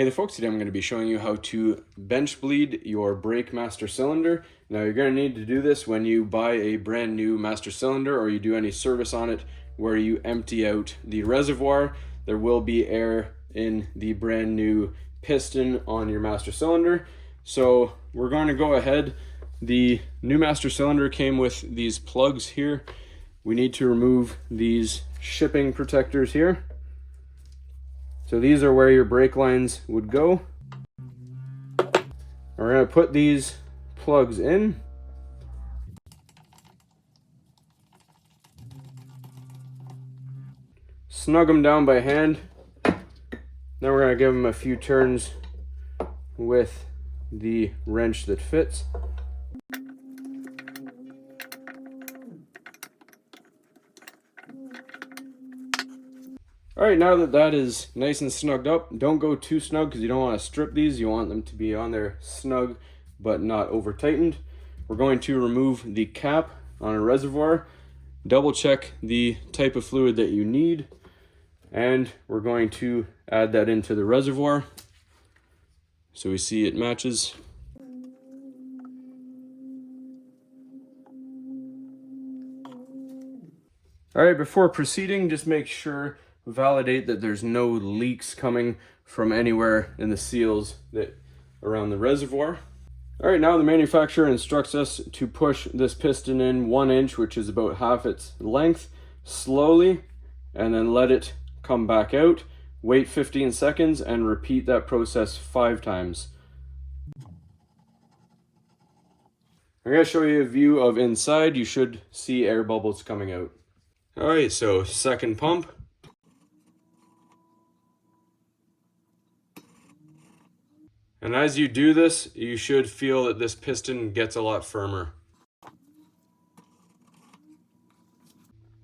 Hey there folks, today I'm going to be showing you how to bench bleed your brake master cylinder. Now you're going to need to do this when you buy a brand new master cylinder or you do any service on it where you empty out the reservoir. There will be air in the brand new piston on your master cylinder. So we're going to go ahead. The new master cylinder came with these plugs here. We need to remove these shipping protectors here. So these are where your brake lines would go. We're going to put these plugs in. Snug them down by hand. Then we're going to give them a few turns with the wrench that fits. All right, now that that is nice and snugged up, don't go too snug because you don't want to strip these. You want them to be on there snug but not over tightened. We're going to remove the cap on a reservoir, double check the type of fluid that you need, and we're going to add that into the reservoir so we see it matches. All right, before proceeding, just make sure validate that there's no leaks coming from anywhere in the seals that around the reservoir. All right, now the manufacturer instructs us to push this piston in 1 inch, which is about half its length, slowly, and then let it come back out. Wait 15 seconds and repeat that process 5 times. I'm going to show you a view of inside. You should see air bubbles coming out. All right, so second pump. And as you do this, you should feel that this piston gets a lot firmer.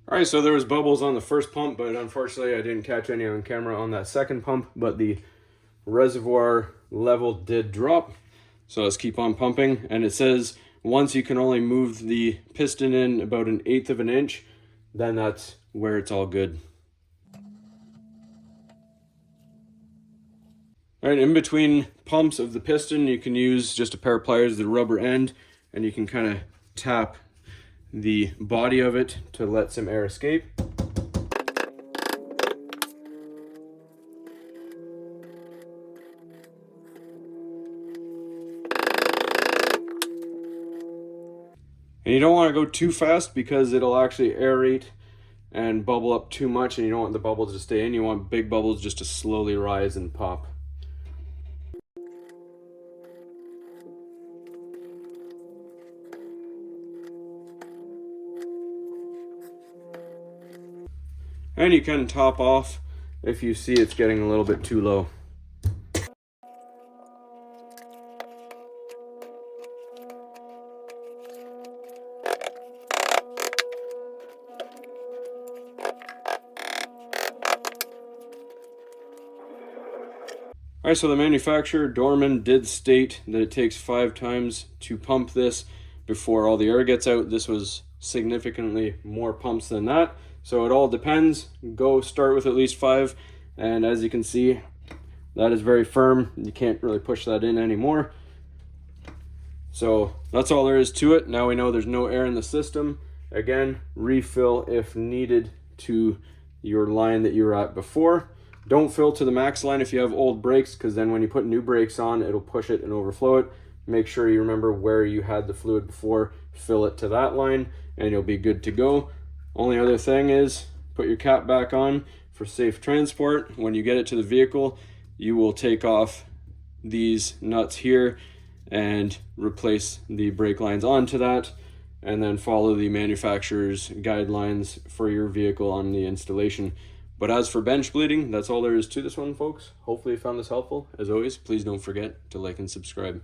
All right, so there was bubbles on the first pump, but unfortunately I didn't catch any on camera on that second pump, but the reservoir level did drop. So let's keep on pumping. And it says once you can only move the piston in about 1/8 of an inch, then that's where it's all good. All right, in between pumps of the piston, you can use just a pair of pliers, the rubber end, and you can kind of tap the body of it to let some air escape. And you don't want to go too fast because it'll actually aerate and bubble up too much, and you don't want the bubbles to stay in. You want big bubbles just to slowly rise and pop. And you can top off if you see it's getting a little bit too low. All right, so the manufacturer, Dorman, did state that it takes 5 times to pump this before all the air gets out. This was significantly more pumps than that. So it all depends. Go start with at least 5. And as you can see, that is very firm. You can't really push that in anymore. So that's all there is to it. Now we know there's no air in the system. Again, refill if needed to your line that you were at before. Don't fill to the max line if you have old brakes, because then when you put new brakes on, it'll push it and overflow it. Make sure you remember where you had the fluid before, fill it to that line, and you'll be good to go. Only other thing is put your cap back on for safe transport. When you get it to the vehicle, you will take off these nuts here and replace the brake lines onto that, and then follow the manufacturer's guidelines for your vehicle on the installation. But as for bench bleeding, that's all there is to this one, folks. Hopefully you found this helpful. As always, please don't forget to like and subscribe.